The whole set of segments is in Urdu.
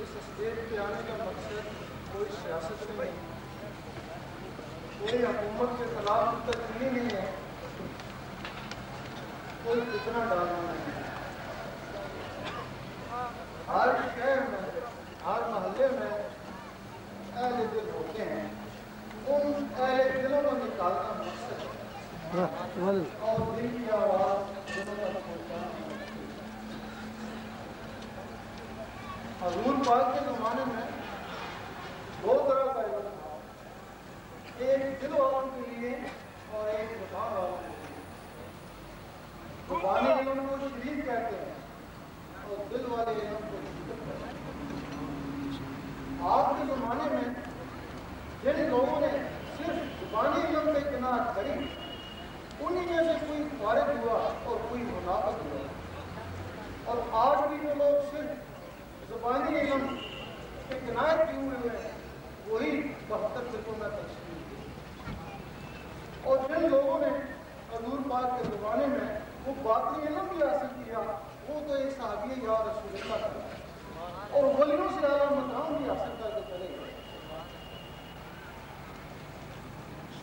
اس اسٹیج پہ آنے کا مقصد کوئی سیاست نہیں، کوئی حکومت کے خلاف تجویز نہیں ہے، کوئی فتنہ ڈالنا نہیں ہے۔ ہر شہر میں، ہر محلے میں اہل دل ہوتے ہیں، ان اہل دلوں کو نکالنا مقصد ہے اور دل کی آواز دلوں تک پہنچانا۔ حضور پاک کے زمانے میں دو طرح کا علم تھا، ایک دل والوں کے لیے اور ایک زبان والوں کے لیے۔ زبانی علم کو شریف کہتے ہیں اور دل والے علم کو حقیقت کہتے ہیں۔ آج کے زمانے میں جن لوگوں نے صرف زبانی علم پہ قناعت کری، انہی میں سے کوئی فارغ ہوا اور کوئی منافق ہوا، اور آج بھی وہ لوگ صرف زبانی علم پہ قناعت کیے ہوئے ہیں، وہی 72 فرقوں میں تقسیم ہوئی۔ اور جن لوگوں نے حضور پاک کے زمانے میں وہ باطنی علم بھی حاصل کیا، وہ تو ایک صحابی یا رسول اللہ تھا، اور ولیوں سے اعلیٰ مقام بھی حاصل کر کے چلے گئے۔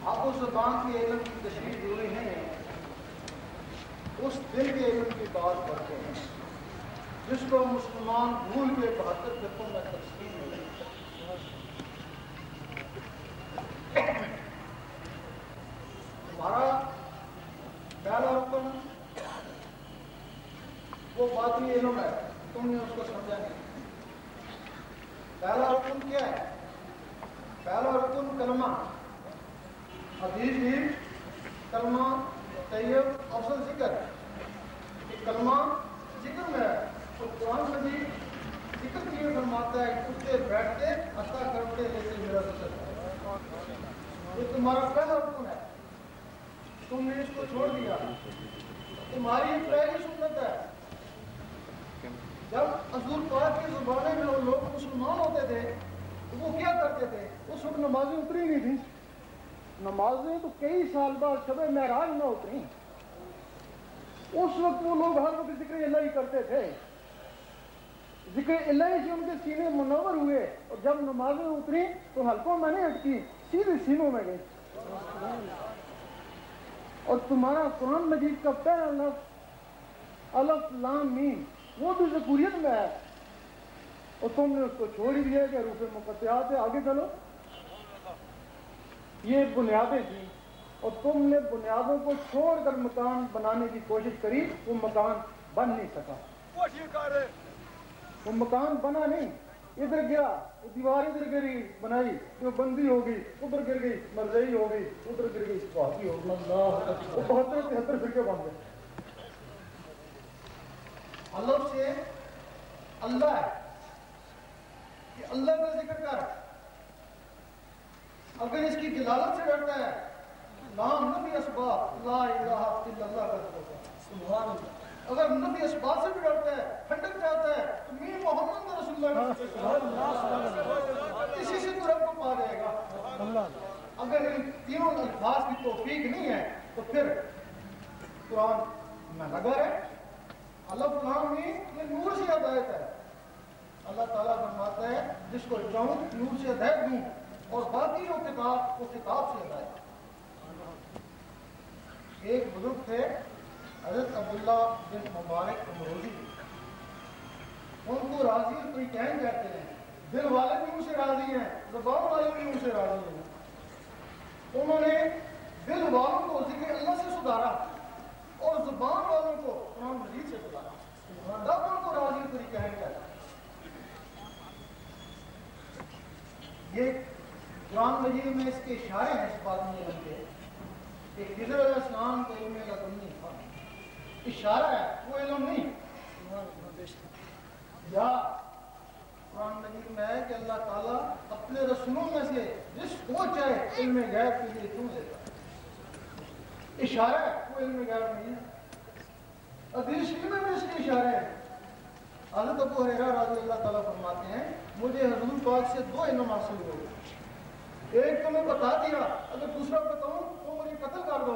آپ اس زبان کے علم کی تشریح ضروری نہیں ہے، اس دل کے علم کی بات کرتے ہیں جس کو مسلمان بھول کے 72 فرقوں میں تقسیم ہوئے۔ ہمارا پہلا رکن وہ باطنی علم ہے، تم نے اس کو سمجھا نہیں۔ پہلا رکن کیا ہے؟ پہلا رکن کلمہ، حدیث بھی کلمہ طیب افضل ذکر ہے۔ کہ کلمہ ذکر میں ہے، تو قرآن مجید ذکر کیے فرماتا ہے اٹھتے بیٹھتے عطا کرتے لیتے میرا ذکر ہے۔ یہ تمہارا پہلا رکن ہے، تم نے اس کو چھوڑ دیا، تمہاری پہلی سنت ہے۔ جب حضور پاک کے زمانے میں وہ لوگ مسلمان ہوتے تھے تو وہ کیا کرتے تھے؟ اس وقت نمازیں اتری نہیں تھیں، نمازیں تو کئی سال بعد شب معراج میں اتری۔ اس وقت وہ لوگ ہر وقت ذکر الہی کرتے تھے، ذکر الہی سے ان کے سینے منور ہوئے، اور جب نمازیں اتری تو حلقوں میں نہیں اٹکی، سیدھے سینوں میں گئی۔ اور تمہارا قرآن مجید کا پہلا لفظ الف لام میم وہ بھی ذکوریت میں ہے، اور تم نے اس کو چھوڑ ہی دیا کہ حروف مقطعات ہے، آگے چلو۔ یہ بنیادیں تھیں، اور تم نے بنیادوں کو چھوڑ کر مکان بنانے کی کوشش کری، وہ مکان بن نہیں سکا۔ وہ مکان بنا نہیں، ادھر گیا وہ دیوار ادھر گری بنائی، وہ بندی ہو گئی، ادھر گر گئی مرزئی ہو گئی، ادھر گر گئی صحابی ہو گئی، وہ 72-73 فرقے بن گئے۔ اللہ سے اللہ ہے کہ اللہ کا ذکر کر، اگر اس کی جلالت سے ڈرتا ہے نام نبی اسباب لا الہ الا اللہ کا ذکر کر، سبحان اللہ۔ اگر نبی اسباب سے بھی ڈرتا ہے، ٹھنڈک چاہتا ہے تو میر محمد رسول اللہ کا ذکر، اسی سے تو رب کو پا جائے گا۔ اگر ان تینوں الفاظ کی توفیق نہیں ہے تو پھر قرآن میں لگا ہے۔ الف لام میم یہ نور سے ہدایت ہے۔ اللہ تعالیٰ فرماتا ہے جس کو چاہوں نور سے ہدایت دوں، اور باقی جو کتاب وہ کتاب سے ہدایت۔ ایک بزرگ تھے حضرت عبداللہ بن مبارک امروزی، ان کو راضی الفریقین کہتے ہیں۔ دل والے بھی ان سے راضی ہیں، زبان والے بھی ان سے راضی ہیں۔ انہوں نے دل والوں کو ذکر اللہ سے سدھارا اور زبان والوں کو قرآن مجید سے سدھارا، تب ان کو راضی الفریقین کہتے ہیں۔ یہ قرآن مجید میں اس کے اشارے ہیں اس بات میں علم کے کہ خضر علیہ السلام کو علم کا تم نہیں تھا، اشارہ ہے وہ علم نہیں۔ یا قرآن مجید میں ہے کہ اللہ تعالیٰ اپنے رسولوں میں سے جس کو چاہے علم غیب کے لیے کیوں دیتا ہے، اشارہ ہے وہ علم غیب نہیں ہے۔ حدیث شریف میں اس کے اشارے ہیں۔ حضرت ابو ہریرہ رضی اللہ تعالیٰ فرماتے ہیں مجھے حضور پاک سے 2 علم حاصل ہوئے، ایک تو میں بتا دیا، اگر دوسرا بتاؤں تو مجھے قتل کر دو۔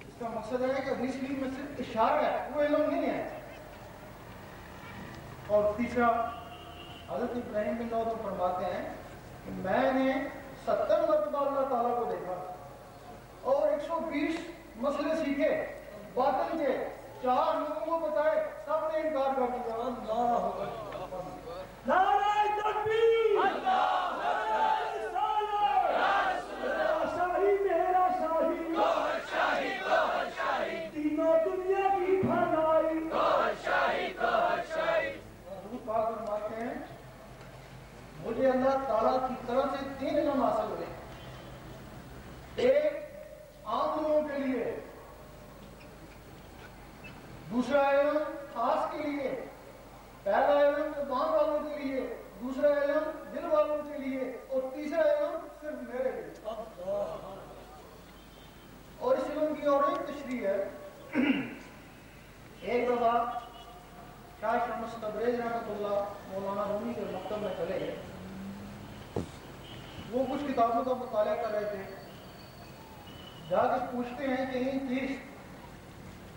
اس کا مقصد ہے کہ حدیث شریف میں صرف اشارہ ہے وہ علم نہیں ہے۔ اور تیسرا حضرت ابراہیم بن نوح فرماتے ہیں کہ میں نے 70 مرتبہ اللہ تعالیٰ کو دیکھا اور 120 مسئلے سیکھے باطل کے، 4 لوگوں کو بتائے، سب نے انکار کر دیا۔ اللہ اکبر، نعرہ تکبیر، نعرہ رسالت، شاہی میرا شاہی، تینوں دنیا کی بھلائی، حضور پاک فرماتے ہیں مجھے اللہ تعالیٰ کی طرف سے 3 علم حاصل ہوئے، ایک عام لوگوں کے لیے، دوسرا علم خاص کے لیے، پہلا علم زبان والوں کے لیے، دوسرا علم دل والوں کے لیے، اور تیسرا علم صرف میرے لیے۔ اور اس علم کی اور ایک تشریح ہے، ایک دفعہ شاہ شمس تبریز رحمۃ اللہ مولانا رومی کے مکتب میں چلے گئے، وہ کچھ کتابوں کا مطالعہ کر رہے تھے، جا کے پوچھتے ہیں کہ این چیز،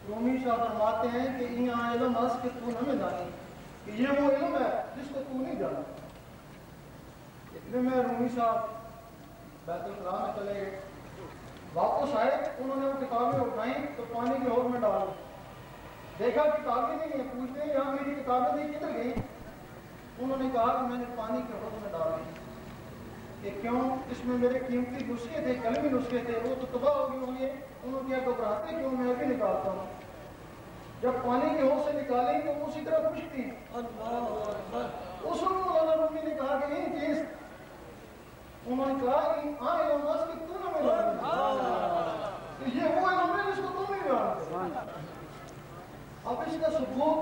رومی شاہ فرماتے ہیں کہ یہاں علم اس کے تو نہ جانی، کہ یہ وہ علم ہے جس کو تو نہیں جانا۔ اتنے میں رومی صاحب بیت الخلاء میں چلے گئے، واپس آئے، انہوں نے وہ کتابیں اٹھائیں تو پانی کے حوض میں ڈال دی، دیکھا کتابیں نہیں ہیں، پوچھتے ہیں یہاں میری کتابیں نہیں کدھر گئی؟ انہوں نے کہا کہ میں نے پانی کے حوض میں ڈال دی۔ کہ کیوں؟ اس میں میرے قیمتی نسخے تھے، قلمی نسخے تھے، وہ تو تباہ ہو گئے ہوں گے۔ انہوں نے کیا گھبراتے کیوں؟ میں بھی نکالتا ہوں، جب پانی کے حوض سے نکالیں تو اسی طرح خشک تھی۔ اس وقت مولانا رومی نے کہا کہ نہیں چیز، انہوں نے کہا کہ آئے علماء کی تو نہ میں جانتے، یہ وہ علم ہے جس کو تم نہیں جانتے۔ اب اس کا ثبوت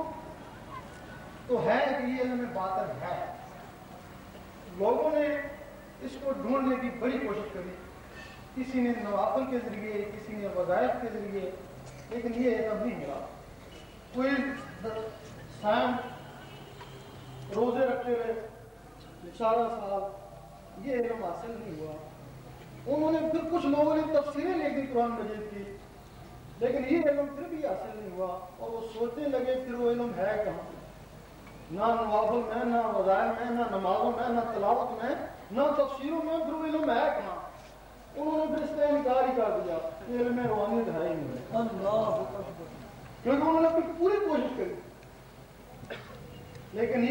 تو ہے کہ یہ علم باطن ہے، لوگوں نے اس کو ڈھونڈنے کی بڑی کوشش کری، کسی نے نوافل کے ذریعے، کسی نے وظائف کے ذریعے، لیکن یہ علم نہیں ملا۔ کوئی سائم روزے رکھتے ہوئے سارا سال یہ علم حاصل نہیں ہوا۔ انہوں نے پھر کچھ لوگوں نے تفسیریں لکھی قرآن مجید کی، لیکن یہ علم پھر بھی حاصل نہیں ہوا، اور وہ سوچنے لگے پھر وہ علم ہے کہاں؟ نہ نوافل میں، نہ وظائف میں، نہ نمازوں میں، نہ تلاوت میں، نہ تفسیروں میں، پھر وہ علم ہے کہاں؟ انہوں نے پھر اس کا انکار ہی کر دیا، یہ علم روحانیت ہے ہی نہیں، کیونکہ انہوں نے پھر پوری کوشش کری، لیکن